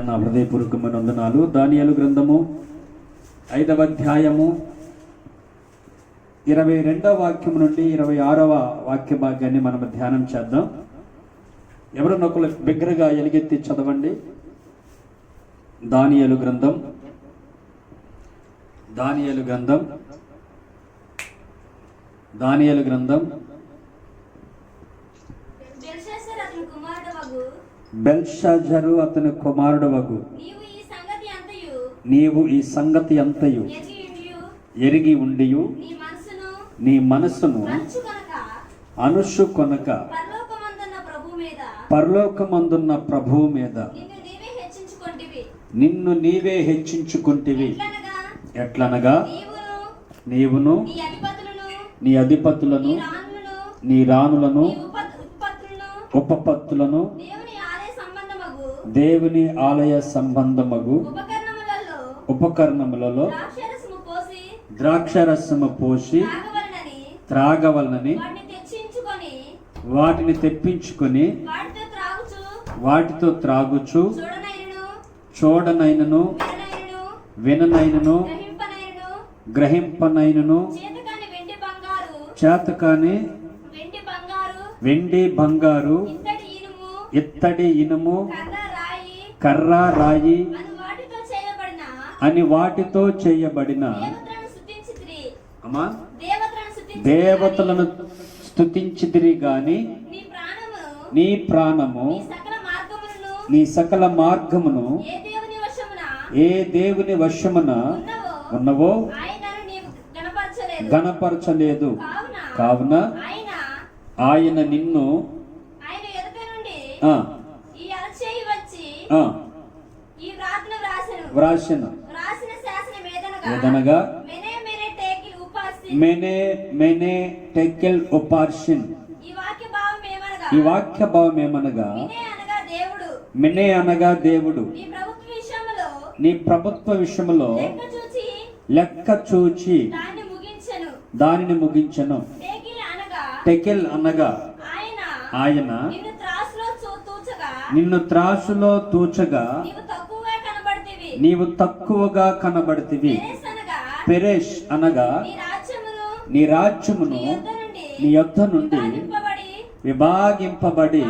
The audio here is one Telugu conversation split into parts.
నా హృదయపూర్వకమైన వందనాలు. దానియేలు గ్రంథము 5వ అధ్యాయము 22వ వాక్యం నుండి 26వ వాక్య భాగాన్ని మనం ధ్యానం చేద్దాం. ఎవరన్నా ఒకరు బిగ్గరగా ఎలుగెత్తి చదవండి. దానియేలు గ్రంథం బెల్షాజరు అతని కుమారుడు వగు నీవు ఈ సంగతి అంతయు ఎరిగి ఉండియు నీ మనసును అనుసుకొనక పరలోకమందున్న ప్రభువు మీద నిన్ను నీవే హెచ్చించుకొంటివి. ఎట్లనగా నీవును నీ అధిపతులను నీ రాణులను ఉపపత్తులను దేవుని ఆలయ సంబంధమగు ఉపకరణములలో ద్రాక్షరసము పోసి త్రాగవలనని వాటిని తెప్పించుకొని వాటితో త్రాగుచు చూడనైనను విననైనను గ్రహింపనైనను చేతకాని వెండి బంగారు ఇత్తడి ఇనుము కర్ర రాయి అని వాటితో చేయబడిన దేవతలను స్తుతించితిరి గాని నీ ప్రాణము నీ సకల మార్గమును ఏ దేవుని వశమున ఉన్నవో గణపరచలేదు. కావున ఆయన నిన్ను వ్రాసిన ఏదనగా మెనే టెకెల్ ఉపార్షిన్. ఈ వాక్య భావం ఏమనగా మెనే అనగా దేవుడు నీ ప్రభుత్వ విషయములో లెక్క చూచి దానిని ముగించెను. టెకెల్ అనగా ఆయన నిన్ను త్రాసులో తూచగా నీవు తక్కువగా కనబడితివి. పెరేష్ అనగా నీ రాజ్యమును నీ యొద్ద నుండి విభాగింపబడి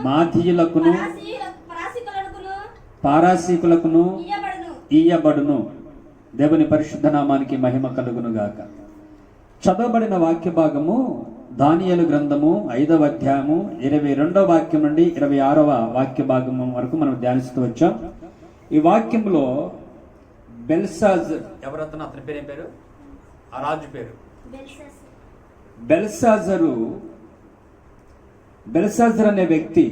మాధీయులకును పారాసీకులకును ఇయ్యబడును. దేవుని పరిశుద్ధ నామానికి మహిమ కలుగును గాక. చదవబడిన వాక్య భాగము దానియేలు గ్రంథము 5వ అధ్యాయము 22వ వాక్యం నుండి 26వ వాక్య భాగం వరకు మనం ధ్యానిస్తూ వచ్చాం. ఈ వాక్యంలో బెల్షాజర్ ఎవరతను, అతని పేరు ఏం పేరు? ఆ రాజు పేరు బెల్షాజర్ అనే వ్యక్తి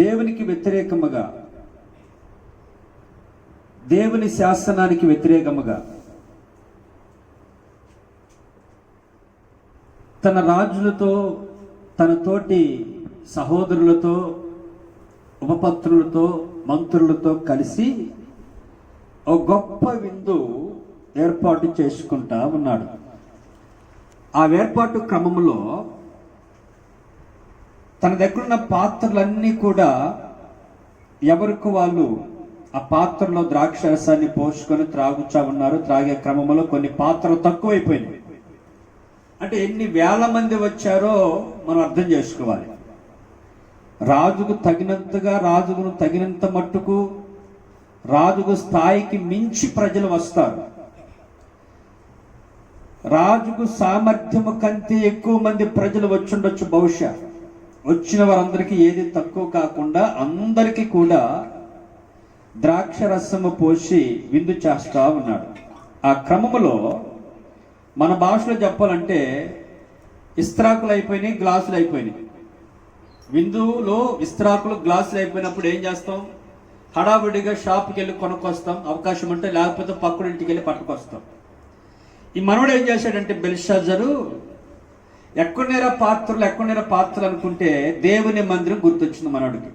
దేవునికి వ్యతిరేకముగా, దేవుని శాసనానికి వ్యతిరేకముగా తన రాజులతో, తన తోటి సహోదరులతో, ఉపపత్రులతో, మంత్రులతో కలిసి ఒక గొప్ప విందు ఏర్పాటు చేసుకుంటా ఉన్నాడు. ఆ ఏర్పాటు క్రమంలో తన దగ్గరున్న పాత్రలన్నీ కూడా ఎవరికి వాళ్ళు ఆ పాత్రలో ద్రాక్షరసాన్ని పోసుకొని త్రాగుచా ఉన్నారు. త్రాగే క్రమంలో కొన్ని పాత్రలు తక్కువైపోయినాయి. అంటే ఎన్ని వేల మంది వచ్చారో మనం అర్థం చేసుకోవాలి. రాజుకు తగినంతగా, రాజుకు తగినంత మట్టుకు, రాజుకు స్థాయికి మించి ప్రజలు వస్తారు. రాజుకు సామర్థ్యము కంటే ఎక్కువ మంది ప్రజలు వచ్చుండొచ్చు. బహుశా వచ్చిన వారందరికీ ఏది తక్కువ కాకుండా అందరికీ కూడా ద్రాక్షరసము పోసి విందు చేస్తా ఉన్నాడు. ఆ క్రమములో మన భాషలో చెప్పాలంటే ఇస్త్రాకులు అయిపోయినాయి, గ్లాసులు అయిపోయినాయి. విందులో ఇస్త్రాకులు, గ్లాసులు అయిపోయినప్పుడు ఏం చేస్తాం? హడావుడిగా షాప్కి వెళ్ళి కొనుక్కొస్తాం, అవకాశం ఉంటే, లేకపోతే పక్కడింటికి వెళ్ళి పట్టుకొస్తాం. ఈ మనవడు ఏం చేశాడంటే బెల్షాజరు, ఎక్కడనేరా పాత్రలు అనుకుంటే దేవుని మందిరం గుర్తొచ్చింది మనవడికి.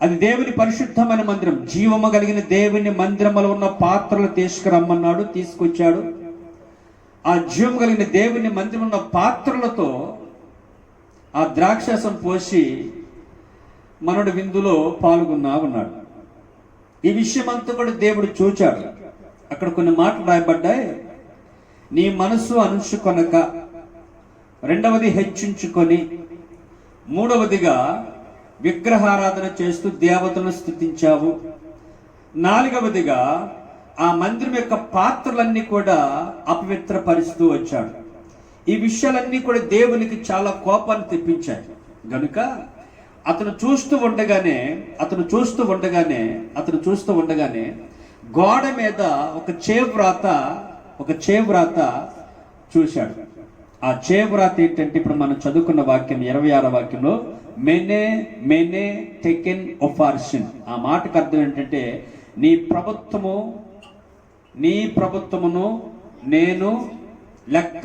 అది దేవుని పరిశుద్ధమైన మందిరం, జీవము కలిగిన దేవుని మందిరములో ఉన్న పాత్రలు తీసుకురమ్మన్నాడు. తీసుకొచ్చాడు. ఆ జీవం కలిగిన దేవుని మందిరం ఉన్న పాత్రలతో ఆ ద్రాక్షరసం పోసి మనడు విందులో పాల్గొన్నా ఉన్నాడు. ఈ విషయం అంతా కూడా దేవుడు చూచాడు. అక్కడ కొన్ని మాటలు రాయబడ్డాయి. నీ మనసు అణుచుకొనక, రెండవది హెచ్చించుకొని, మూడవదిగా విగ్రహారాధన చేస్తూ దేవతలను స్తుతించావు, నాలుగవదిగా ఆ మందిరం యొక్క పాత్రలన్నీ కూడా అపవిత్రపరుస్తూ వచ్చాడు. ఈ విషయాలన్నీ కూడా దేవునికి చాలా కోపాన్ని తెప్పించాయి. గనుక అతను చూస్తూ ఉండగానే గోడ మీద ఒక చేవ్రాత చూశాడు. ఆ చేవ్రాత ఏంటంటే ఇప్పుడు మనం చదువుకున్న వాక్యం 26వ వాక్యంలో మెనే మెనే టెకెన్ ఒఫార్షన్. ఆ మాటకు అర్థం ఏంటంటే నీ ప్రభుత్వమును నేను లెక్క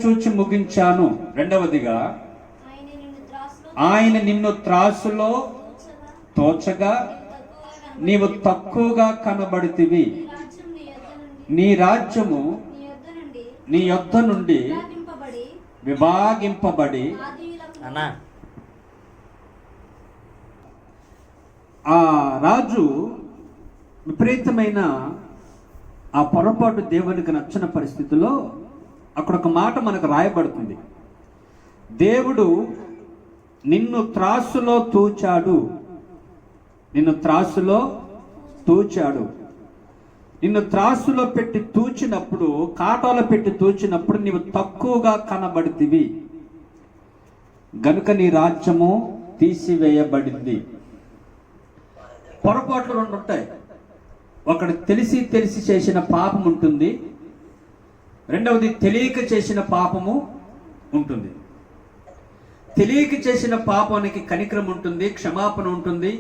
చూచి ముగించాను. రెండవదిగా ఆయన నిన్ను త్రాసులో తోచగా నీవు తక్కువగా కనబడితివి. నీ రాజ్యము నీ యొద్ద నుండి విభాగింపబడి ఆ రాజు విపరీతమైన ఆ పొరపాటు దేవునికి నచ్చని పరిస్థితిలో అక్కడ ఒక మాట మనకు రాయబడుతుంది. దేవుడు నిన్ను త్రాసులో తూచాడు, నిన్ను త్రాసులో పెట్టి తూచినప్పుడు, కాటాలో పెట్టి తూచినప్పుడు నీవు తక్కువగా కనబడితివి గనుక నీ రాజ్యము తీసివేయబడింది. పొరపాట్లు రెండు ఉంటాయి. ఒకటి తెలిసి చేసిన పాపం ఉంటుంది, రెండవది తెలియక చేసిన పాపము ఉంటుంది. తెలియక చేసిన పాపానికి కనికరం ఉంటుంది, క్షమాపణ ఉంటుంది,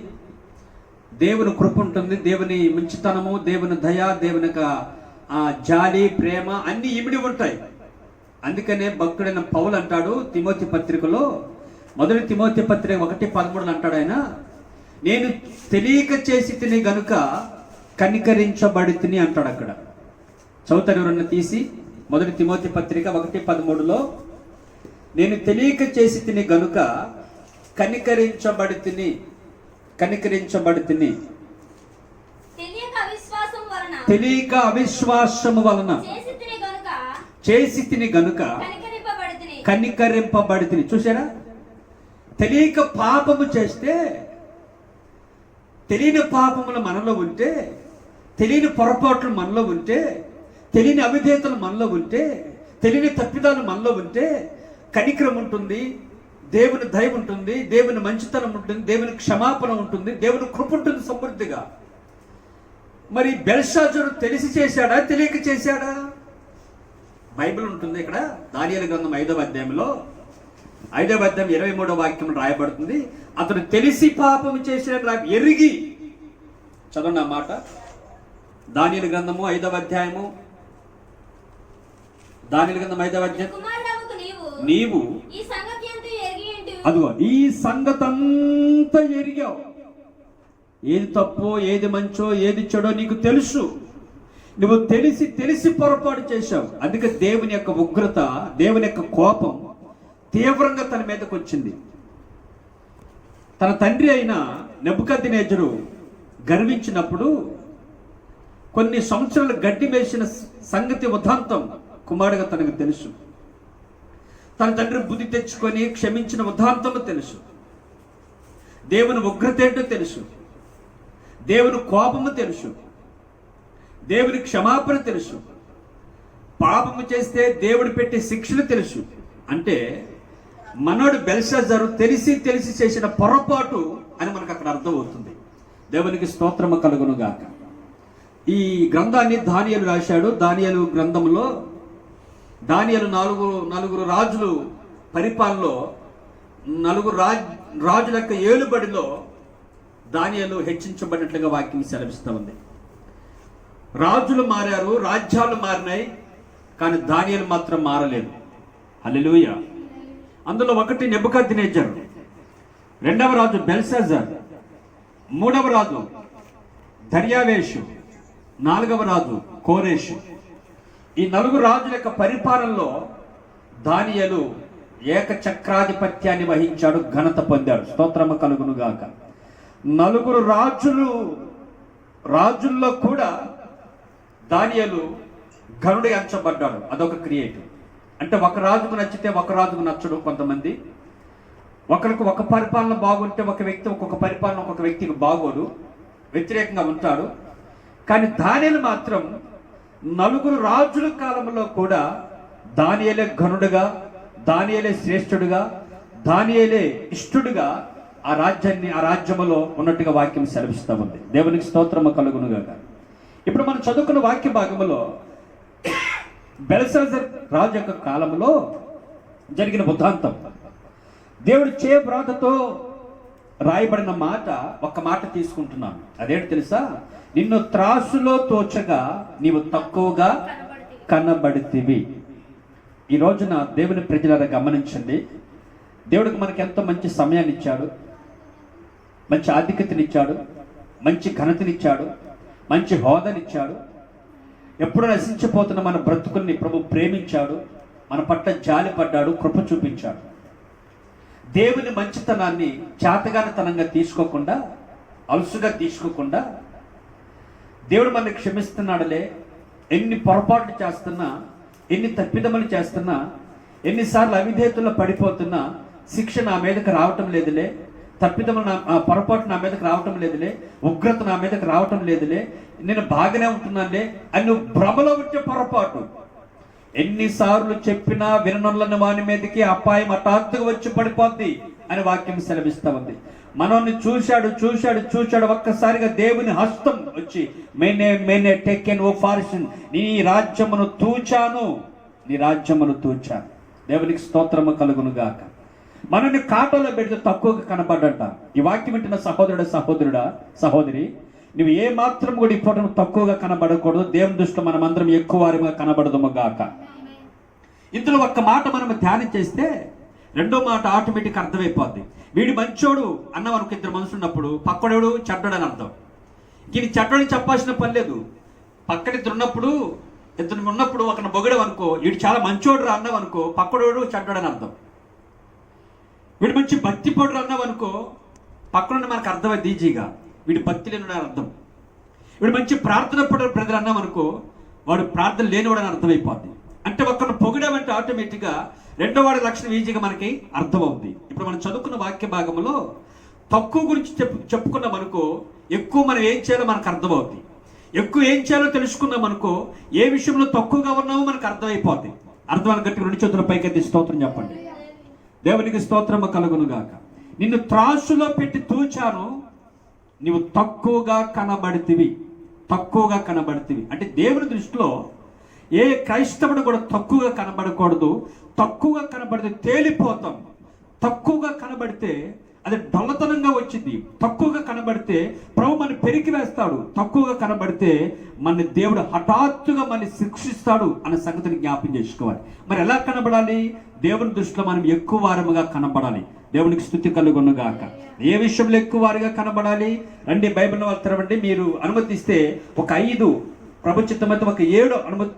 దేవుని కృప ఉంటుంది, దేవుని మంచితనము, దేవుని దయ, దేవుని జాలి, ప్రేమ అన్ని ఇమిడి ఉంటాయి. అందుకనే భక్తుడైన పౌలు అంటాడు తిమోతి పత్రికలో, మొదటి తిమోతి పత్రిక 1:13 అంటాడు ఆయన, నేను తెలియక చేసి తిని గనుక కనికరించబడి తిని అంటాడు. అక్కడ చౌతరి ఎవరన్నా తీసి మొదటి తిమోతి పత్రిక 1:13లో నేను తెలియక చేసి తిని గనుక కనికరించబడి తిని తెలియక అవిశ్వాసము వలన చేసి తిని గనుక కనికరింపబడి తిని. చూసారా, తెలియక పాపము చేస్తే, తెలియని పాపములు మనలో ఉంటే, తెలియని పొరపాట్లు మనలో ఉంటే, తెలియని అవిధేయతలు మనలో ఉంటే, తెలియని తప్పిదాలు మనలో ఉంటే కనికరం ఉంటుంది, దేవుని దయ ఉంటుంది, దేవుని మంచితనం ఉంటుంది, దేవుని క్షమాపణ ఉంటుంది, దేవుని కృప ఉంటుంది సమృద్ధిగా. మరి బెల్షాజరు తెలిసి చేశాడా, తెలియక చేశాడా? బైబిల్ ఉంటుంది ఇక్కడ దానియేలు గ్రంథం 5వ అధ్యాయంలో 5వ అధ్యాయం 23వ వాక్యం రాయబడుతుంది. అతను తెలిసి పాపం చేసిన ఎరిగి. చదవండి ఆ మాట. దానియేలు గ్రంథము 5వ అధ్యాయము, దానియేలు గ్రంథం 5వ అధ్యాయం. నీవు అదిగో ఈ సంగతంతా ఎరిగావు. ఏది తప్పో, ఏది మంచో, ఏది చెడో నీకు తెలుసు. నువ్వు తెలిసి పొరపాటు చేశావు. అందుకే దేవుని యొక్క ఉగ్రత, దేవుని యొక్క కోపం తీవ్రంగా తన మీదకి వచ్చింది. తన తండ్రి అయిన నెబుకద్నెజరు గర్వించినప్పుడు కొన్ని సంవత్సరాలు గడ్డి వేసిన సంగతి ఉదాంతం కుమారుడుగా తనకు తెలుసు. తన తండ్రి బుద్ధి తెచ్చుకొని క్షమించిన ఉదాంతము తెలుసు. దేవుని ఉగ్రత ఏంటో తెలుసు, దేవుని కోపము తెలుసు, దేవుని క్షమాపణ తెలుసు, పాపము చేస్తే దేవుడు పెట్టే శిక్షలు తెలుసు. అంటే మనోడు బెల్షాజరు తెలిసి చేసిన పొరపాటు అని మనకు అక్కడ అర్థమవుతుంది. దేవునికి స్తోత్రము కలుగును గాక. ఈ గ్రంథాన్ని దానియేలు రాశాడు. దానియేలు గ్రంథంలో దానియేలు నలుగురు రాజులు పరిపాలనలో, నలుగురు రాజుల యొక్క ఏలుబడిలో దానియేలు హెచ్చించబడినట్లుగా వాక్యం సెలవిస్తూ ఉంది. రాజులు మారారు, రాజ్యాలు మారినాయి, కానీ దానియేలు మాత్రం మారలేదు. హల్లెలూయా. అందులో ఒకటి నెబుకద్నెజరు, రెండవ రాజు బెల్షాజర్, మూడవ రాజు దర్యావేషు, నాలుగవ రాజు కోరేషు. ఈ నలుగురు రాజుల యొక్క పరిపాలనలో దానియేలు ఏకచక్రాధిపత్యాన్ని వహించాడు, ఘనత పొందాడు. స్తోత్రము కలుగును గాక. నలుగురు రాజుల్లో కూడా దానియేలు ఘనుడు ఎంచబడ్డాడు. అదొక క్రియేటివ్. అంటే ఒక రాజుకు నచ్చితే ఒక రాజుకు నచ్చడు. కొంతమంది ఒకరికి ఒక పరిపాలన బాగుంటే ఒక వ్యక్తి ఒక్కొక్క పరిపాలన ఒక్కొక్క వ్యక్తికి బాగోడు, వ్యతిరేకంగా ఉంటాడు. కానీ దానియేలు మాత్రం నలుగురు రాజుల కాలంలో కూడా దానియేలే ఘనుడుగా, దానియేలే శ్రేష్ఠుడుగా, దానియేలే ఇష్టుడుగా ఆ రాజ్యములో ఉన్నట్టుగా వాక్యం సెలవిస్తూ ఉంది. దేవునికి స్తోత్రము కలుగునుగాక. ఇప్పుడు మనం చదువుకున్న వాక్య భాగంలో బెల్షస్సర్ రాజు యొక్క కాలంలో జరిగిన వృత్తాంతం, దేవుడు చేబ్రాతతో రాయబడిన మాట, ఒక్క మాట తీసుకుంటున్నాను. అదేంటి తెలుసా? నిన్ను త్రాసులో తోచగా నీవు తక్కువగా కనబడితివి. ఈ రోజున దేవుని ప్రజలను గమనించండి. దేవుడికి మనకి ఎంతో మంచి సమయాన్ని ఇచ్చాడు, మంచి ఆధిక్యతనిచ్చాడు, మంచి ఘనతనిచ్చాడు, మంచి హోదానిచ్చాడు. ఎప్పుడూ నశించిపోతున్న మన బ్రతుకుల్ని ప్రభు ప్రేమించాడు, మన పట్ల జాలి పడ్డాడు, కృప చూపించాడు. దేవుని మంచితనాన్ని చేతగానితనంగా తీసుకోకుండా, అలుసుగా తీసుకోకుండా, దేవుడు మనల్ని క్షమిస్తున్నాడులే, ఎన్ని పొరపాట్లు చేస్తున్నా, ఎన్ని తప్పిదములు చేస్తున్నా, ఎన్నిసార్లు అవిధేయతల్లో పడిపోతున్నా, శిక్ష నా మీదకి రావటం లేదులే, తప్పిదములు పొరపాటు నా మీదకి రావటం లేదులే, ఉగ్రత నా మీదకి రావటం లేదులే, నేను బాగానే ఉంటున్నానులే అని నువ్వు భ్రమలో ఉంటే పొరపాటు. ఎన్నిసార్లు చెప్పినా విననులని వాని మీదకి అపాయం హఠాత్తుగా వచ్చి పడిపోద్ది అని వాక్యం సెలవిస్తా ఉంది. మనల్ని చూశాడు ఒక్కసారిగా దేవుని హస్తం వచ్చి మేనే టేకెన్ ఓ ఫార్షన్, నీ రాజ్యమును తూచాను. దేవునికి స్తోత్రము కలుగును గాక. మనల్ని కాటలో పెడితే తక్కువగా కనబడ్డట. ఈ వాక్యం వింటున్న సహోదరి, నువ్వు ఏ మాత్రం కూడా ఇప్పుడు తక్కువగా కనబడకూడదు. దేవుని దృష్టిలో మనమందరం ఎక్కువ వారిగా కనబడదుము గాక. ఇందులో ఒక్క మాట మనం ధ్యానం చేస్తే రెండో మాట ఆటోమేటిక్ అర్థమైపోద్ది. వీడు మంచోడు అన్న మనకు ఇద్దరు మనుషులు ఉన్నప్పుడు పక్కడోడు చెడ్డోడు అని అర్థం. దీన్ని చెడ్డోని చెప్పాల్సిన పని లేదు. పక్కన ఇద్దరు ఉన్నప్పుడు ఒకరిని బొగడం అనుకో, వీడు చాలా మంచోడు రా అన్నావు అనుకో, పక్కడోడు చెడ్డోడు అని అర్థం. వీడు మంచి భక్తి పొడు అన్నావు అనుకో, పక్కన మనకు అర్థమైంది ఈజీగా, వీడు భక్తి లేనివాడు అని అర్థం. వీడు మంచి ప్రార్థన పడు ప్రజలు అన్నాం అనుకో, వాడు ప్రార్థన లేనివాడు అని అర్థమైపోద్ది. అంటే ఒక్కరిని పొగిడామంటే ఆటోమేటిక్గా రెండో వాడి లక్షణం ఈజీగా మనకి అర్థమవుద్ది. ఇప్పుడు మనం చదువుకున్న వాక్య భాగంలో తక్కువ గురించి చెప్పుకున్నాం అనుకో, ఎక్కువ మనం ఏం చేయాలో మనకు అర్థమవుద్ది. ఎక్కువ ఏం చేయాలో తెలుసుకున్నాం అనుకో, ఏ విషయంలో తక్కువగా ఉన్నామో మనకు అర్థమైపోద్ది. అర్థమైన గట్టి రెండు చేతుల పైకెత్తి స్తోత్రం చెప్పండి. దేవునికి స్తోత్రము కలుగును గాక. నిన్ను త్రాసులో పెట్టి తూచాను, నీవు తక్కువగా కనబడితివి. అంటే దేవుని దృష్టిలో ఏ క్రైస్తవుడు కూడా తక్కువగా కనబడకూడదు. తక్కువగా కనబడితే తేలిపోతాం. తక్కువగా కనబడితే అది డొల్లతనంగా వచ్చింది. తక్కువగా కనబడితే ప్రభు మన పెరికి వేస్తాడు. తక్కువగా కనబడితే మన దేవుడు హఠాత్తుగా మన శిక్షిస్తాడు అనే సంగతిని జ్ఞాపం చేసుకోవాలి. మరి ఎలా కనబడాలి? దేవుని దృష్టిలో మనం ఎక్కువ వారముగా కనబడాలి. దేవునికి స్తుతి కలుగును గాక. ఏ విషయంలో ఎక్కువ వారిగా కనబడాలి? రండి బైబిల్ వాళ్ళు తెరవండి. మీరు అనుమతిస్తే ఒక 5 ప్రభు చిత్తమైతే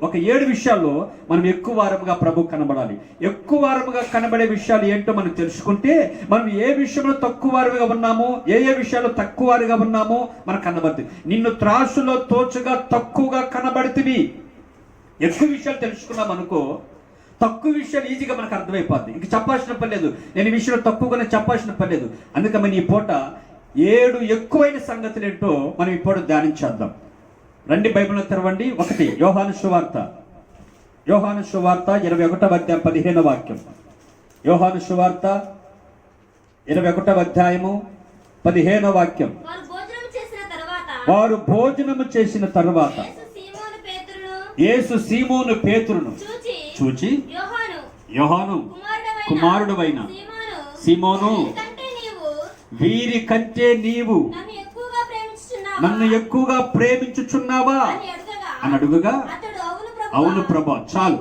ఒక 7 విషయాల్లో మనం ఎక్కువ వారముగా ప్రభు కనబడాలి. ఎక్కువ వారముగా కనబడే విషయాలు ఏంటో మనం తెలుసుకుంటే మనం ఏ విషయంలో తక్కువ వారిగా ఉన్నామో, ఏ విషయాల్లో తక్కువ వారిగా ఉన్నామో మనకు కనబడుతుంది. నిన్ను త్రాసులో తోచగా తక్కువగా కనబడుతుంది. ఎక్కువ విషయాలు తెలుసుకున్నాం అనుకో, తక్కువ విషయాలు ఈజీగా మనకు అర్థమైపోద్ది. ఇంక చెప్పాల్సిన పని లేదు. నేను ఈ విషయంలో తక్కువగానే చెప్పాల్సిన పని లేదు. అందుకే మనం ఈ పూట 7 ఎక్కువైన సంగతులు ఏంటో మనం ఈ పూట ధ్యానించేద్దాం. రండి బైబిల్లో తెరవండి. 1 యోహాను సువార్త 21వ అధ్యాయం 15వ వాక్యం. యోహాను సువార్త 21వ అధ్యాయము 15వ వాక్యం. వారు భోజనము చేసిన తరువాత యేసు సీమోను పేతురును చూచి, యోహాను కుమారుడవైన సీమోను, వీరి కంటే నీవు నన్ను ఎక్కువగా ప్రేమించుచున్నావా అని అడుగుగా, అవును ప్రభా, చాలు.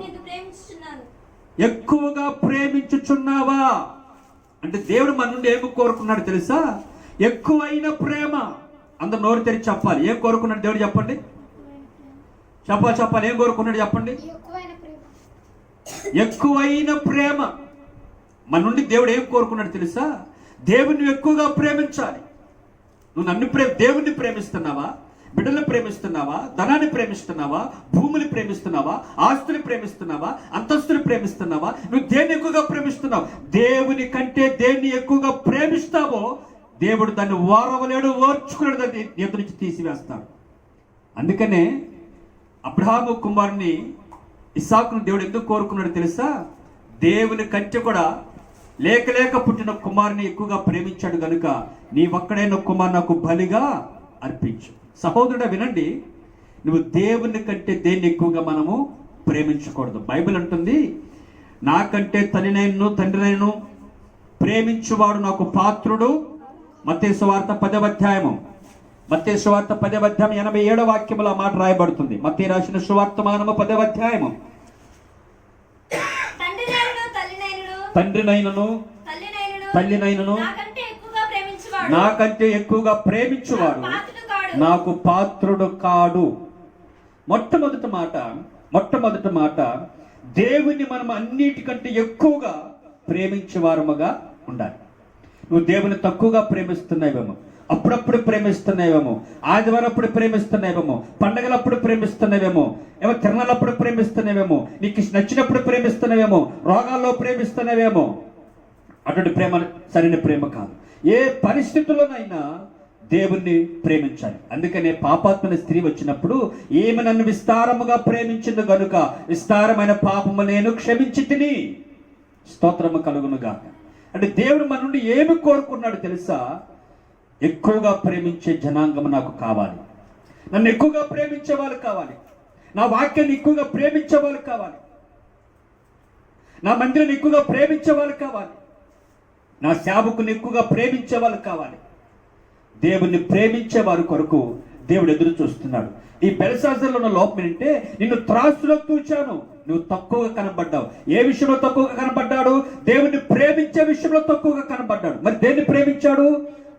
ఎక్కువగా ప్రేమించుచున్నావా అంటే దేవుడు మన నుండి ఏమి కోరుకున్నాడు తెలుసా? ఎక్కువైన ప్రేమ. అందరు నోరు తెరిచి చెప్పాలి. ఏం కోరుకున్నాడు దేవుడు? చెప్పండి. చెప్పాలి. ఏం కోరుకున్నాడు చెప్పండి. ఎక్కువైన ప్రేమ. మన నుండి దేవుడు ఏం కోరుకున్నాడు తెలుసా? దేవుణ్ణి ఎక్కువగా ప్రేమించాలి. నువ్వు దేవుణ్ణి ప్రేమిస్తున్నావా? బిడ్డలు ప్రేమిస్తున్నావా? ధనాన్ని ప్రేమిస్తున్నావా? భూములు ప్రేమిస్తున్నావా? ఆస్తులు ప్రేమిస్తున్నావా? అంతస్తులు ప్రేమిస్తున్నావా? నువ్వు దేన్ని ఎక్కువగా ప్రేమిస్తున్నావు? దేవుని కంటే దేన్ని ఎక్కువగా ప్రేమిస్తావో దేవుడు దాన్ని ఓర్వలేడు, ఓర్చుకున్నాడు, దాన్ని ఎదురు నుంచి తీసివేస్తాడు. అందుకనే అబ్రహాము కుమారుని ఇస్సాకును దేవుడు ఎందుకు కోరుకున్నాడు తెలుసా? దేవుని కంటే కూడా లేక పుట్టిన కుమారుని ఎక్కువగా ప్రేమించాడు కనుక నీ ఒక్కడైన కుమారు నాకు బలిగా అర్పించు. సహోదరుడా వినండి, నువ్వు దేవుని కంటే దేన్ని ఎక్కువగా మనము ప్రేమించకూడదు. బైబిల్ అంటుంది, నాకంటే తల్లినైనను తండ్రినైనను ప్రేమించువాడు నాకు పాత్రుడు. మత్తయి సువార్త 10వ అధ్యాయము 87వ వాక్యములో ఆ మాట రాయబడుతుంది. మత్తయి రాసిన సువార్తమానము 10వ అధ్యాయము. తండ్రినైనను తల్లినైనను నాకంటే ఎక్కువగా ప్రేమించువాడు నాకు పాత్రుడు కాడు. మొట్టమొదటి మాట దేవుని మనం అన్నిటికంటే ఎక్కువగా ప్రేమించేవారముగా ఉండాలి. నువ్వు దేవుని తక్కువగా ప్రేమిస్తున్నావేమో, అప్పుడప్పుడు ప్రేమిస్తున్నావేమో, ఆదివారం అప్పుడు ప్రేమిస్తున్నావేమో, పండగలప్పుడు ప్రేమిస్తున్నావేమో, ఏమో తిరణాలప్పుడు ప్రేమిస్తున్నావేమో, నీకు నచ్చినప్పుడు ప్రేమిస్తున్నావేమో, రోగాల్లో ప్రేమిస్తున్నావేమో. అటువంటి ప్రేమ సరైన ప్రేమ కాదు. ఏ పరిస్థితుల్లోనైనా దేవుణ్ణి ప్రేమించాలి. అందుకనే పాపాత్మని స్త్రీ వచ్చినప్పుడు ఈమె నన్ను విస్తారముగా ప్రేమించింది గనుక విస్తారమైన పాపము నేను క్షమించి తిని స్తోత్రము కలుగునుగా. అంటే దేవుడు మన నుండి ఏమి కోరుకున్నాడు తెలుసా? ఎక్కువగా ప్రేమించే జనాంగం నాకు కావాలి. నన్ను ఎక్కువగా ప్రేమించే వాళ్ళు కావాలి. నా వాక్యాన్ని ఎక్కువగా ప్రేమించే వాళ్ళు కావాలి. నా మందిరాన్ని ఎక్కువగా ప్రేమించే వాళ్ళు కావాలి. నా సేవకుని ఎక్కువగా ప్రేమించే వాళ్ళు కావాలి. దేవుణ్ణి ప్రేమించే వారి కొరకు దేవుడు ఎదురు చూస్తున్నాడు. ఈ బెల్షాజరులో ఉన్న లోపం ఏంటంటే, నిన్ను త్రాసులో తూచాను, నువ్వు తక్కువగా కనబడ్డావు. ఏ విషయంలో తక్కువగా కనబడ్డాడు? దేవుణ్ణి ప్రేమించే విషయంలో తక్కువగా కనబడ్డాడు. మరి దేన్ని ప్రేమించాడు?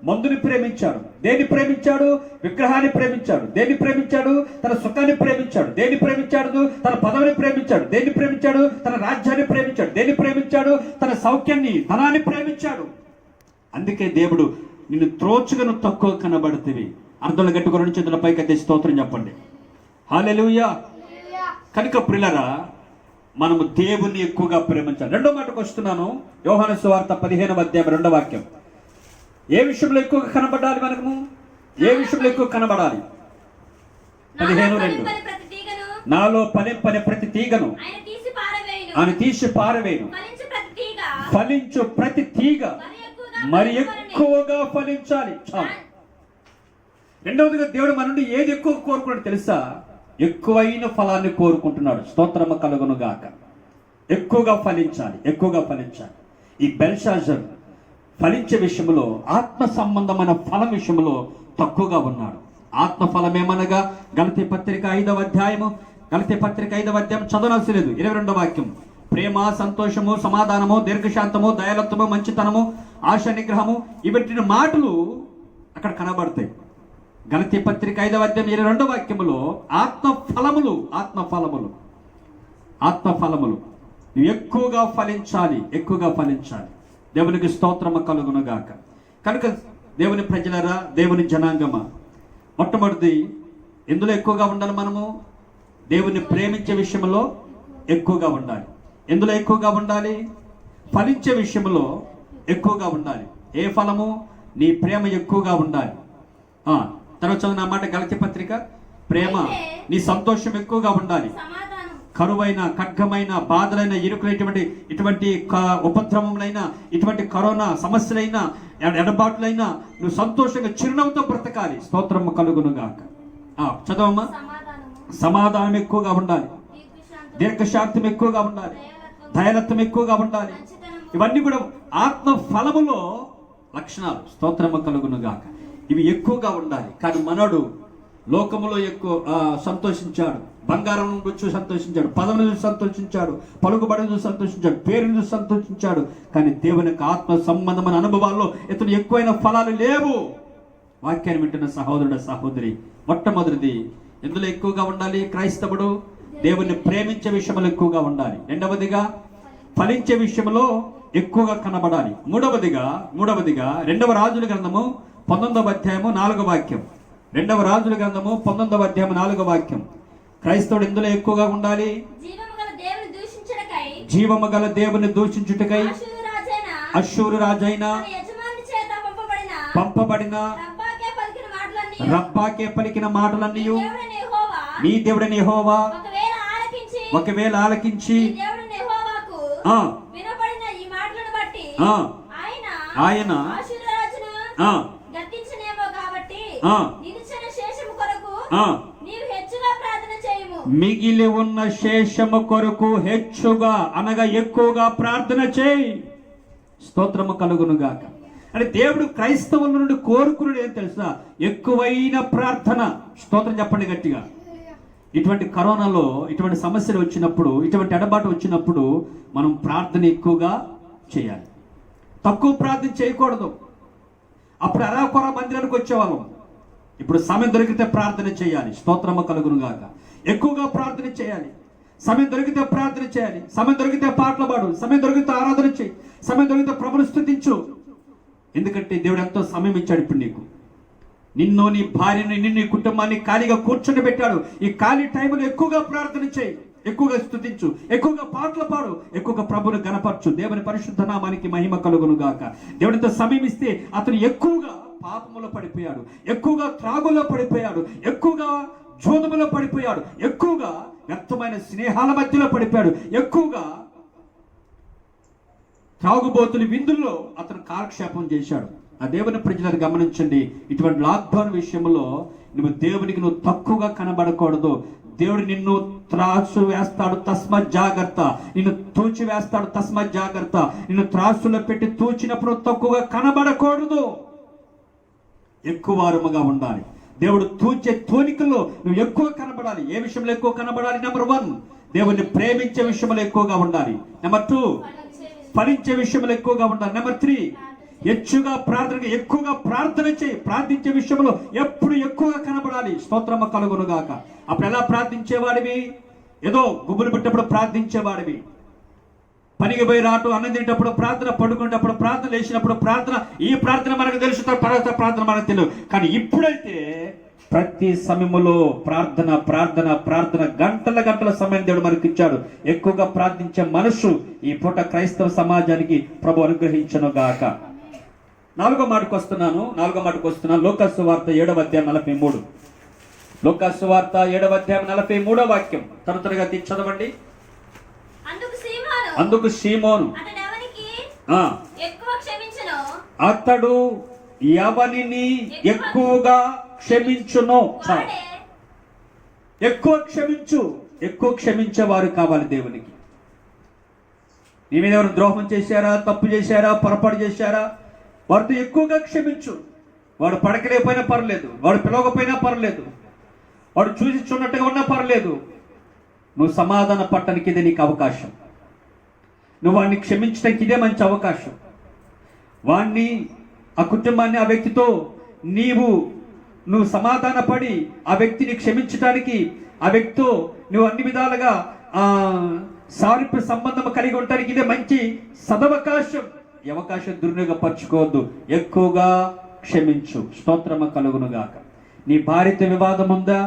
మందుని ప్రేమించాడు. దేన్ని ప్రేమించాడు? విగ్రహాన్ని ప్రేమించాడు. దేన్ని ప్రేమించాడు? తన సుఖాన్ని ప్రేమించాడు. దేన్ని ప్రేమించాడు? తన పదవిని ప్రేమించాడు. దేన్ని ప్రేమించాడు? తన రాజ్యాన్ని ప్రేమించాడు. దేన్ని ప్రేమించాడు? తన సౌఖ్యాన్ని, ధనాన్ని ప్రేమించాడు. అందుకే దేవుడు నిన్ను త్రోచుగా తక్కువ కనబడుతుంది. అర్థంలో గట్టుకు 2 చేతుల పైకి ఎత్తి స్తోత్రం చెప్పండి. హల్లెలూయా. కనుక ప్రియులారా, మనము దేవుణ్ణి ఎక్కువగా ప్రేమించాలి. రెండో మాటకు వస్తున్నాను. యోహాను సువార్త 15వ అధ్యాయం 2వ వాక్యం. ఏ విషయంలో ఎక్కువగా కనబడాలి? మనము ఏ విషయంలో ఎక్కువ కనబడాలి? 15:2. నాలో ఫలింపని ప్రతి తీగను ఆయన తీసి పారవేయును. ఫలించు ప్రతి తీగ మరి ఎక్కువగా ఫలించాలి. చాలు. రెండవదిగా దేవుడు మన నుండి ఏది ఎక్కువ కోరుకున్నాడు తెలుసా? ఎక్కువైన ఫలాన్ని కోరుకుంటున్నాడు. స్తోత్రము కలుగును గాక. ఎక్కువగా ఫలించాలి, ఎక్కువగా ఫలించాలి. ఈ బెల్షాజర్ ఫలించే విషయంలో, ఆత్మ సంబంధమైన ఫలం విషయంలో తక్కువగా ఉన్నాడు. ఆత్మ ఫలం ఏమనగా గలతీ పత్రిక 5వ అధ్యాయం చదవనవసరం లేదు. 22వ వాక్యం. ప్రేమ, సంతోషము, సమాధానము, దీర్ఘశాంతము, దయాలత్వము, మంచితనము, ఆశ నిగ్రహము, ఇవన్నీ మాటలు అక్కడ కనబడతాయి. గలతీ పత్రిక 5వ అధ్యాయం 22వ వాక్యములో ఆత్మ ఫలములు ఎక్కువగా ఫలించాలి, ఎక్కువగా ఫలించాలి. దేవునికి స్తోత్రము కలుగును గాక. కనుక దేవుని ప్రజలరా, దేవుని జనాంగమా, మొట్టమొదటి ఎందులో ఎక్కువగా ఉండాలి? మనము దేవుని ప్రేమించే విషయంలో ఎక్కువగా ఉండాలి. ఎందులో ఎక్కువగా ఉండాలి? ఫలించే విషయంలో ఎక్కువగా ఉండాలి. ఏ ఫలము? నీ ప్రేమ ఎక్కువగా ఉండాలి. తర్వాత చదువు నా మాట. గలతీ పత్రిక. ప్రేమ, నీ సంతోషం ఎక్కువగా ఉండాలి. కరువైన, ఖడ్గమైన, బాధలైన, ఇరుకులైనటువంటి ఇటువంటి ఉపద్రవములైనా, ఇటువంటి కరోనా సమస్యలైనా, ఎడబాట్లైనా నువ్వు సంతోషంగా చిరునవ్వుతో బ్రతకాలి. స్తోత్రము కలుగును గాక. చదవమ్మా. సమాధానం ఎక్కువగా ఉండాలి. దీర్ఘశాంతం ఎక్కువగా ఉండాలి. దయాలత్వం ఎక్కువగా ఉండాలి. ఇవన్నీ కూడా ఆత్మ ఫలములో లక్షణాలు. స్తోత్రము కలుగును గాక. ఇవి ఎక్కువగా ఉండాలి. కానీ మనోడు లోకములో ఎక్కువ సంతోషించాడు. బంగారం చూసి సంతోషించాడు, పదవిని చూసి సంతోషించాడు, పలుకుబడిని చూసి సంతోషించాడు, పేరుని చూసి సంతోషించాడు. కానీ దేవుని యొక్క ఆత్మ సంబంధమైన అనుభవాల్లో ఇతను ఎక్కువైన ఫలాలు లేవు. వాక్యాన్ని వింటున్న సహోదరుడు, సహోదరి, మొట్టమొదటిది ఎందులో ఎక్కువగా ఉండాలి? క్రైస్తవుడు దేవుని ప్రేమించే విషయంలో ఎక్కువగా ఉండాలి. రెండవదిగా ఫలించే విషయంలో ఎక్కువగా కనబడాలి. మూడవదిగా 2వ రాజుల గ్రంథము 19వ అధ్యాయము 4వ వాక్యం. 2వ రాజుల గ్రంథము 19వ అధ్యాయము 4వ వాక్యం. క్రైస్తవుడు ఇందులో ఎక్కువగా ఉండాలి. జీవము గల దేవుని దూషించుటకై అష్షూరు రాజైన పంపబడిన రబ్బాకే పలికిన మాటలన్నీ నీ దేవుడని యెహోవా ఒకవేళ ఆలకించి ఆయన మిగిలి ఉన్న శేషము కొరకు హెచ్చుగా అనగా ఎక్కువగా ప్రార్థన చేయి, స్తోత్రము కలుగును గాక. అంటే దేవుడు క్రైస్తవుల నుండి కోరుకున్నాడు ఏం తెలుసా? ఎక్కువైన ప్రార్థన. స్తోత్రం చెప్పండి గట్టిగా. ఇటువంటి కరోనాలో ఇటువంటి సమస్యలు వచ్చినప్పుడు, ఇటువంటి ఎడబాటు వచ్చినప్పుడు మనం ప్రార్థన ఎక్కువగా చేయాలి. తక్కువ ప్రార్థన చేయకూడదు. అప్పుడు అరాకొర మందిరానికి వచ్చేవాళ్ళం. ఇప్పుడు సమయం దొరికితే ప్రార్థన చేయాలి, స్తోత్రము కలుగును గాక. ఎక్కువగా ప్రార్థన చేయాలి. సమయం దొరికితే ప్రార్థన చేయాలి. సమయం దొరికితే పాటలు పాడు, సమయం దొరికితే ఆరాధన చేయి, సమయం దొరికితే ప్రభుని స్తుతించు. ఎందుకంటే దేవుడు ఎంతో సమయం ఇచ్చాడు. ఇప్పుడు నీకు, నిన్ను, నీ భార్యను, నిన్ను, నీ కుటుంబాన్ని ఖాళీగా కూర్చొని పెట్టాడు. ఈ ఖాళీ టైంలో ఎక్కువగా ప్రార్థన చేయి, ఎక్కువగా స్తుతించు, ఎక్కువగా పాటలు పాడు, ఎక్కువగా ప్రభుని గణపరచు. దేవుని పరిశుద్ధ నామానికి మహిమ కలుగును గాక. దేవుడితో సమయం ఇస్తే అతను ఎక్కువగా పాపములో పడిపోయాడు, ఎక్కువగా త్రాగులో పడిపోయాడు, ఎక్కువగా జోదములో పడిపోయాడు, ఎక్కువగా వ్యర్థమైన స్నేహాల మధ్యలో పడిపోయాడు, ఎక్కువగా త్రాగుబోతుల విందుల్లో అతను కాలక్షేపం చేశాడు. ఆ దేవుని ప్రజలను గమనించండి. ఇటువంటి లాక్డౌన్ విషయంలో దేవునికి నువ్వు తక్కువగా కనబడకూడదు. దేవుడు నిన్ను త్రాసు వేస్తాడు, తస్మత్ జాగ్రత్త. నిన్ను తూచి వేస్తాడు, తస్మత్ జాగ్రత్త. నిన్ను త్రాసులో పెట్టి తూచినప్పుడు తక్కువగా కనబడకూడదు, ఎక్కువ వారముగా ఉండాలి. దేవుడు తూచే తోనికల్లో నువ్వు ఎక్కువ కనబడాలి. ఏ విషయంలో ఎక్కువ కనబడాలి? నెంబర్ 1, దేవుణ్ణి ప్రేమించే విషయంలో ఎక్కువగా ఉండాలి. నెంబర్ 2, ఫలించే విషయంలో ఎక్కువగా ఉండాలి. నెంబర్ 3, ఎక్కువగా ప్రార్థన చేయి. ప్రార్థించే విషయంలో ఎప్పుడు ఎక్కువగా కనబడాలి. స్తోత్రము కలుగును గాక. అప్పుడు ఎలా ప్రార్థించేవాడివి? ఏదో గుబులు పెట్టినప్పుడు ప్రార్థించేవాడివి, పనికి పోయి రాటు, అన్నం తినేటప్పుడు ప్రార్థన, పడుకునేటప్పుడు ప్రార్థన, లేచినప్పుడు ప్రార్థన. ఈ ప్రార్థన మనకు తెలుసు, పర్వత ప్రార్థన మనకు తెలియదు. కానీ ఇప్పుడైతే ప్రతి సమయములో ప్రార్థన ప్రార్థన ప్రార్థన, గంటల సమయం దేవుడు మనకి ఇచ్చాడు. ఎక్కువగా ప్రార్థించే మనసు ఈ పూట క్రైస్తవ సమాజానికి ప్రభు అనుగ్రహించను గాక. 4వ మాటకు వస్తున్నాను. లూకా సువార్త 7వ అధ్యాయం 43. లూకా సువార్త 7వ అధ్యాయం 43వ వాక్యం. త్వరగా చదవండి. అందుకు సీమోను అతడు ఎవనిని ఎక్కువగా క్షమించునో, ఎక్కువ క్షమించేవారు కావాలి దేవునికి. నీ మీద ఎవరు ద్రోహం చేశారా, తప్పు చేశారా, పొరపాటు చేశారా, వారితో ఎక్కువగా క్షమించు. వాడు పడకలేకపోయినా పర్లేదు, వాడు పిలవకపోయినా పర్లేదు, వాడు చూసి చూడట్టుగా ఉన్నా పర్లేదు, నువ్వు సమాధాన పట్టడానికి ఇదే నీకు అవకాశం. నువ్వు వాడిని క్షమించడానికి ఇదే మంచి అవకాశం. వాణ్ణి, ఆ కుటుంబాన్ని, ఆ వ్యక్తితో నువ్వు సమాధాన పడి ఆ వ్యక్తిని క్షమించడానికి, ఆ వ్యక్తితో నువ్వు అన్ని విధాలుగా సారూప్య సంబంధం కలిగి ఉండటానికి ఇదే మంచి సదవకాశం. ఈ అవకాశం దుర్వినియోగపరచుకోవద్దు. ఎక్కువగా క్షమించు, స్తోత్రము కలుగును గాక. నీ భార్యతో వివాదం ఉందా?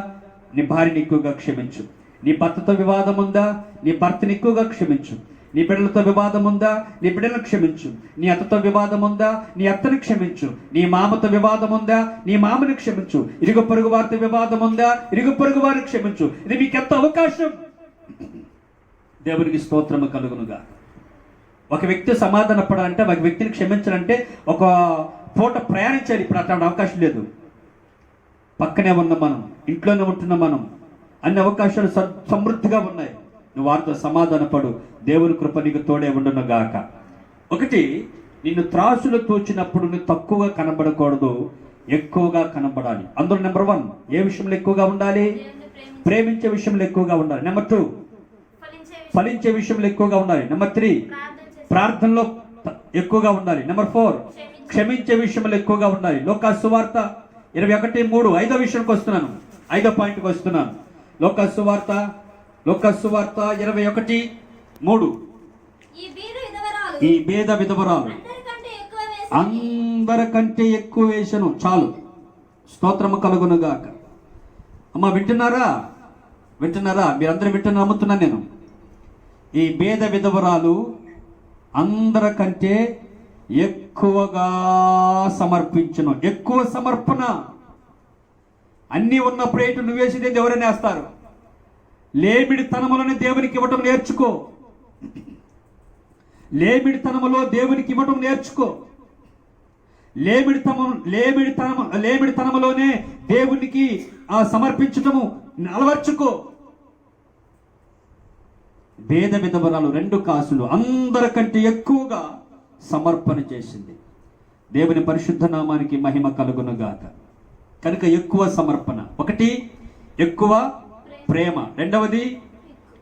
నీ భార్యని ఎక్కువగా క్షమించు. నీ భర్తతో వివాదం ఉందా? నీ భర్తని ఎక్కువగా క్షమించు. నీ బిడ్డలతో వివాదం ఉందా? నీ బిడ్డలను క్షమించు. నీ అత్తతో వివాదం ఉందా? నీ అత్తని క్షమించు. నీ మామతో వివాదం ఉందా? నీ మామని క్షమించు. ఇరుగు పొరుగు వారితో వివాదం ఉందా? ఇరుగు పొరుగు వారిని క్షమించు. ఇది మీకు ఎంత అవకాశం. దేవునికి స్తోత్రము కలుగునుగా. ఒక వ్యక్తి సమాధాన పడాలంటే, ఒక వ్యక్తిని క్షమించాలంటే ఒక పూట ప్రయాణించాలి. ఇప్పుడు అట్లాంటి అవకాశం లేదు. పక్కనే ఉన్న మనం, ఇంట్లోనే ఉంటున్న మనం, అన్ని అవకాశాలు సమృద్ధిగా ఉన్నాయి. నువ్వు వారితో సమాధాన పడు. దేవుని కృప నీకు తోడే ఉండును గాక. 1, నిన్ను త్రాసులు తూచినప్పుడు నువ్వు తక్కువగా కనబడకూడదు, ఎక్కువగా కనబడాలి. అందులో నెంబర్ 1, ఏ విషయంలో ఎక్కువగా ఉండాలి? ప్రేమించే విషయంలో ఎక్కువగా ఉండాలి. నెంబర్ 2, ఫలించే విషయంలో ఎక్కువగా ఉండాలి. నెంబర్ 3, ప్రార్థనలో ఎక్కువగా ఉండాలి. నెంబర్ 4, క్షమించే విషయంలో ఎక్కువగా ఉండాలి. లూకా సువార్త 21:3, 5వ విషయానికి వస్తున్నాను, 5వ పాయింట్కి వస్తున్నాను. లూకా సువార్త లూకాసు వార్త 21:3. ఈ బీద విధవరాలు అందరికంటే ఎక్కువ వేసను. చాలు, స్తోత్రము కలుగునుగాక. అమ్మ వింటున్నారా? మీరందరూ వింటున్నా నమ్ముతున్నాను నేను. ఈ బీద విధవరాలు అందరికంటే ఎక్కువగా సమర్పించను. ఎక్కువ సమర్పణ. అన్నీ ఉన్నప్పుడు ఏంటి నువ్వు వేసేది ఎవరైనా వేస్తారు. లేమిడితనములని దేవునికి ఇవ్వటం నేర్చుకో. లేమిడితనములో దేవునికి ఇవ్వటం నేర్చుకో. లేమిడితనములోనే దేవునికి సమర్పించటము అలవర్చుకో. భేద విధవరాలు 2 కాసులు అందరికంటే ఎక్కువగా సమర్పణ చేసింది. దేవుని పరిశుద్ధ నామానికి మహిమ కలుగునుగాక. కనుక ఎక్కువ సమర్పణ. 1 ఎక్కువ ప్రేమ, 2వది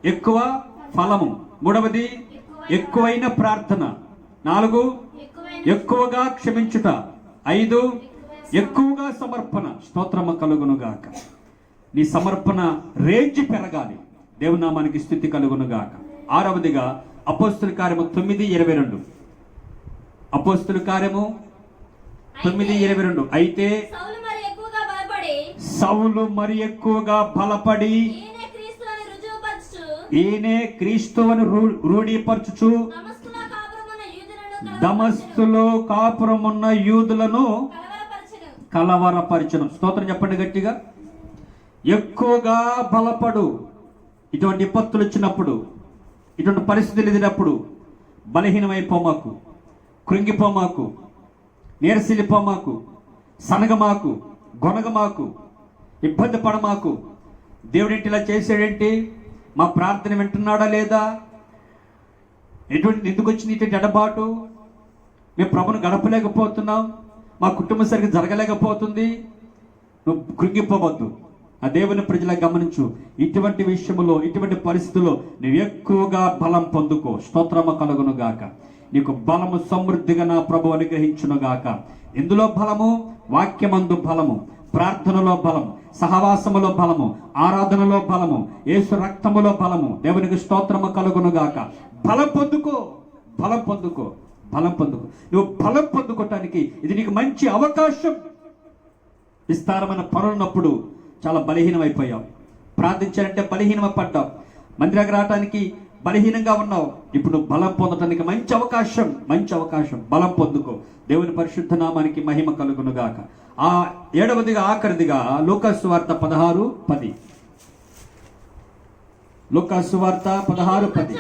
ఎక్కువ ఫలము, 3వది ఎక్కువైన ప్రార్థన, 4 ఎక్కువగా క్షమించుట, 5 ఎక్కువగా సమర్పణ. స్తోత్రము కలుగునుగాక. నీ సమర్పణ రేంజ్ పెరగాలి. దేవుని నామానికి స్తుతి కలుగునుగాక. 6వదిగా అపోస్తుల కార్యము 9:22. అపోస్తుల కార్యము 9:22. అయితే సౌలు మరి ఎక్కువగా బలపడి ఈయనే క్రీస్తు అని రూఢీపరచుచు దమస్కులో కాపురమున్న యూదులను కలవరపరచును. స్తోత్రం చెప్పండి గట్టిగా. ఎక్కువగా బలపడు. ఇటువంటి విపత్తులు వచ్చినప్పుడు, ఇటువంటి పరిస్థితులు ఎదిరినప్పుడు బలహీనమైపోమాకు, కృంగిపోమాకు, నీరసిల్లిపోమాకు, సనగమాకు, గొనగమాకు, ఇబ్బంది పడమాకు. దేవుడేంటి ఇలా చేసాడేంటి? మా ప్రార్థన వింటున్నాడా లేదా? ఎందుకు వచ్చింది ఇటువంటి ఎడబాటు? మేము ప్రభును గడపలేకపోతున్నాం, మా కుటుంబం సరిగ్గా జరగలేకపోతుంది. నువ్వు కృంగిపోవద్దు. ఆ దేవుని ప్రజలకు గమనించు. ఇటువంటి విషయంలో, ఇటువంటి పరిస్థితుల్లో నువ్వు ఎక్కువగా బలం పొందుకో. స్తోత్రము కలుగును గాక. నీకు బలము సమృద్ధిగా నా ప్రభు అనుగ్రహించును గాక. ఎందులో బలము? వాక్యమందు బలము, ప్రార్థనలో బలము, సహవాసములో బలము, ఆరాధనలో బలము, యేసు రక్తములో బలము. దేవునికి స్తోత్రము కలుగును గాక. బలం పొందుకో. నువ్వు బలం పొందుకోవటానికి ఇది నీకు మంచి అవకాశం. విస్తారమైన పనులున్నప్పుడు చాలా బలహీనమైపోయావు. ప్రార్థించాలంటే బలహీనపడ్డావు. మందిరానికి రావటానికి బలహీనంగా ఉన్నావు. ఇప్పుడు నువ్వు బలం పొందటానికి మంచి అవకాశం. బలం పొందుకో. దేవుని పరిశుద్ధ నామానికి మహిమ కలుగును గాక. 7వదిగా ఆఖరిదిగా లూకాసు వార్త 16:10. లూకాసు వార్త 16:10.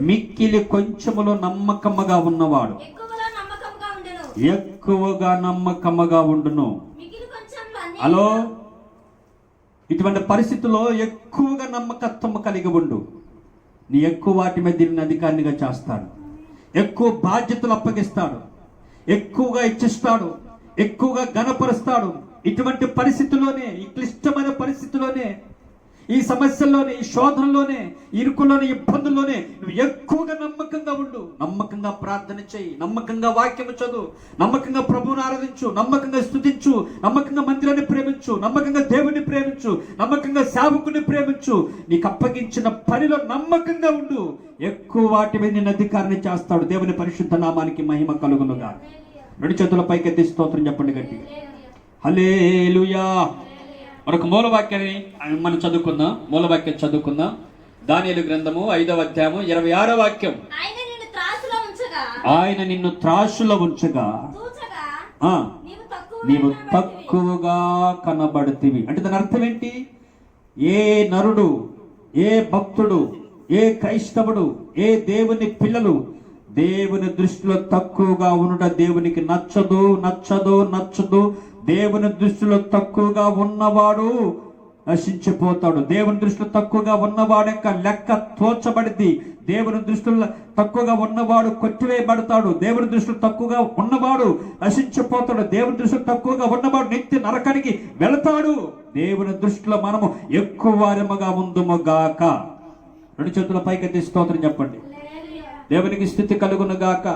మిక్కిలి కొంచెములో నమ్మకముగా ఉన్నవాడు ఎక్కువగా నమ్మకముగా ఉండును. హలో, ఇటువంటి పరిస్థితుల్లో ఎక్కువగా నమ్మకత్వం కలిగి ఉండు. నీ ఎక్కువ వాటి మీద నిన్ను అధికారినిగా చేస్తాడు. ఎక్కువ బాధ్యతలు అప్పగిస్తాడు. ఎక్కువగా ఇచ్చిస్తాడు. ఎక్కువగా ఘనపరుస్తాడు. ఇటువంటి పరిస్థితుల్లోనే, ఈ క్లిష్టమైన పరిస్థితుల్లోనే, ఈ సమస్యల్లోనే, ఈ శోధనలోనే, ఇరుకుల్లోనే, ఇబ్బందుల్లోనే నువ్వు ఎక్కువగా నమ్మకంగా ఉండు. నమ్మకంగా ప్రార్థన చేయి. నమ్మకంగా వాక్యము చదువు. నమ్మకంగా ప్రభువుని ఆరాధించు. నమ్మకంగా స్తుతించు. నమ్మకంగా మందిరాన్ని ప్రేమించు. నమ్మకంగా దేవుని ప్రేమించు. నమ్మకంగా సేవకుని ప్రేమించు. నీకు అప్పగించిన పనిలో నమ్మకంగా ఉండు. ఎక్కువ వాటి మీద నిన్ను అధికారిని చేస్తాడు. దేవుని పరిశుద్ధ నామానికి మహిమ కలుగునుగా. 2 చేతుల పైకెత్తి స్తోత్రం చెప్పండి గట్టి. హల్లెలూయా. మరొక మూలవాక్యాన్ని మనం చదువుకుందాం. మూలవాక్యం చదువుకుందాం. దానియేలు గ్రంథము 5వ అధ్యాయము 26వ వాక్యం. ఆయన నిన్ను త్రాసులో ఉంచగా నీవు తక్కువగా కనబడుతీవి. అంటే దాని అర్థం ఏంటి? ఏ నరుడు, ఏ భక్తుడు, ఏ క్రైస్తవుడు, ఏ దేవుని పిల్లలు దేవుని దృష్టిలో తక్కువగా ఉండట దేవునికి నచ్చదు. దేవుని దృష్టిలో తక్కువగా ఉన్నవాడు నశించిపోతాడు. దేవుని దృష్టిలో తక్కువగా ఉన్నవాడు యొక్క లెక్క తోచబడింది. దేవుని దృష్టిలో తక్కువగా ఉన్నవాడు కొట్టివేయబడతాడు. దేవుని దృష్టిలో తక్కువగా ఉన్నవాడు నశించిపోతాడు. దేవుని దృష్టిలో తక్కువగా ఉన్నవాడు నిత్య నరకానికి వెళతాడు. దేవుని దృష్టిలో మనము ఎక్కువ వారముగా ఉందుముగాక. 2 చేతుల పైకెత్తి స్తోత్రం చెప్పండి. దేవునికి స్థితి కలుగును గాక.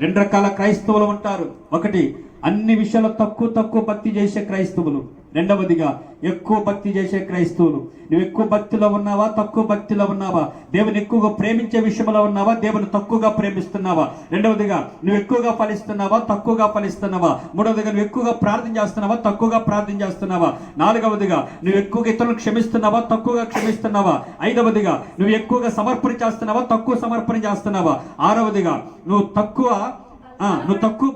2 రకాల క్రైస్తవులు ఉంటారు. 1 అన్ని విషయాలు తక్కువ భక్తి చేసే క్రైస్తవులు. రెండవదిగా ఎక్కువ భక్తి చేసే క్రైస్తవులు, నువ్వు ఎక్కువ భక్తిలో ఉన్నావా, తక్కువ భక్తిలో ఉన్నావా? దేవుని ఎక్కువగా ప్రేమించే విషయంలో ఉన్నావా, దేవుని తక్కువగా ప్రేమిస్తున్నావా? రెండవదిగా నువ్వు ఎక్కువగా ఫలిస్తున్నావా, తక్కువగా ఫలిస్తున్నావా? మూడవదిగా నువ్వు ఎక్కువగా ప్రార్థన చేస్తున్నావా, తక్కువగా ప్రార్థన చేస్తున్నావా? నాలుగవదిగా నువ్వు ఎక్కువగా ఇతరులను క్షమిస్తున్నావా, తక్కువగా క్షమిస్తున్నావా? ఐదవదిగా నువ్వు ఎక్కువగా సమర్పణ చేస్తున్నావా, తక్కువ సమర్పణ చేస్తున్నావా? ఆరవదిగా నువ్వు తక్కువ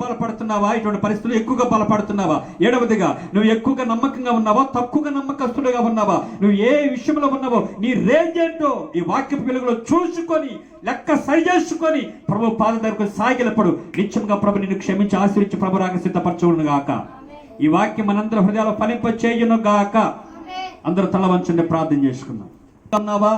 బలపడుతున్నావా, ఇటువంటి పరిస్థితులు ఎక్కువగా బలపడుతున్నావా? ఏడవదిగా నువ్వు ఎక్కువగా నమ్మకంగా ఉన్నావా, తక్కువగా నమ్మకస్తులుగా ఉన్నావా? నువ్వు ఏ విషయంలో ఉన్నావో నీ రేంజ్ ఏంటో ఈ వాక్యపు వెలుగులో చూసుకొని లెక్క సరి చేసుకొని ప్రభు పాద దగ్గరకు సాగిలపడు. నిత్యంగా ప్రభు నిన్ను క్షమించి ఆశీర్వించి ప్రభు రాక సిద్ధపరచును గాక. ఈ వాక్యం మనందరి హృదయాలు ఫలింప చేయును గాక. అందరూ తల వంచండి, ప్రార్థన చేసుకుందాం. ఉన్నావా?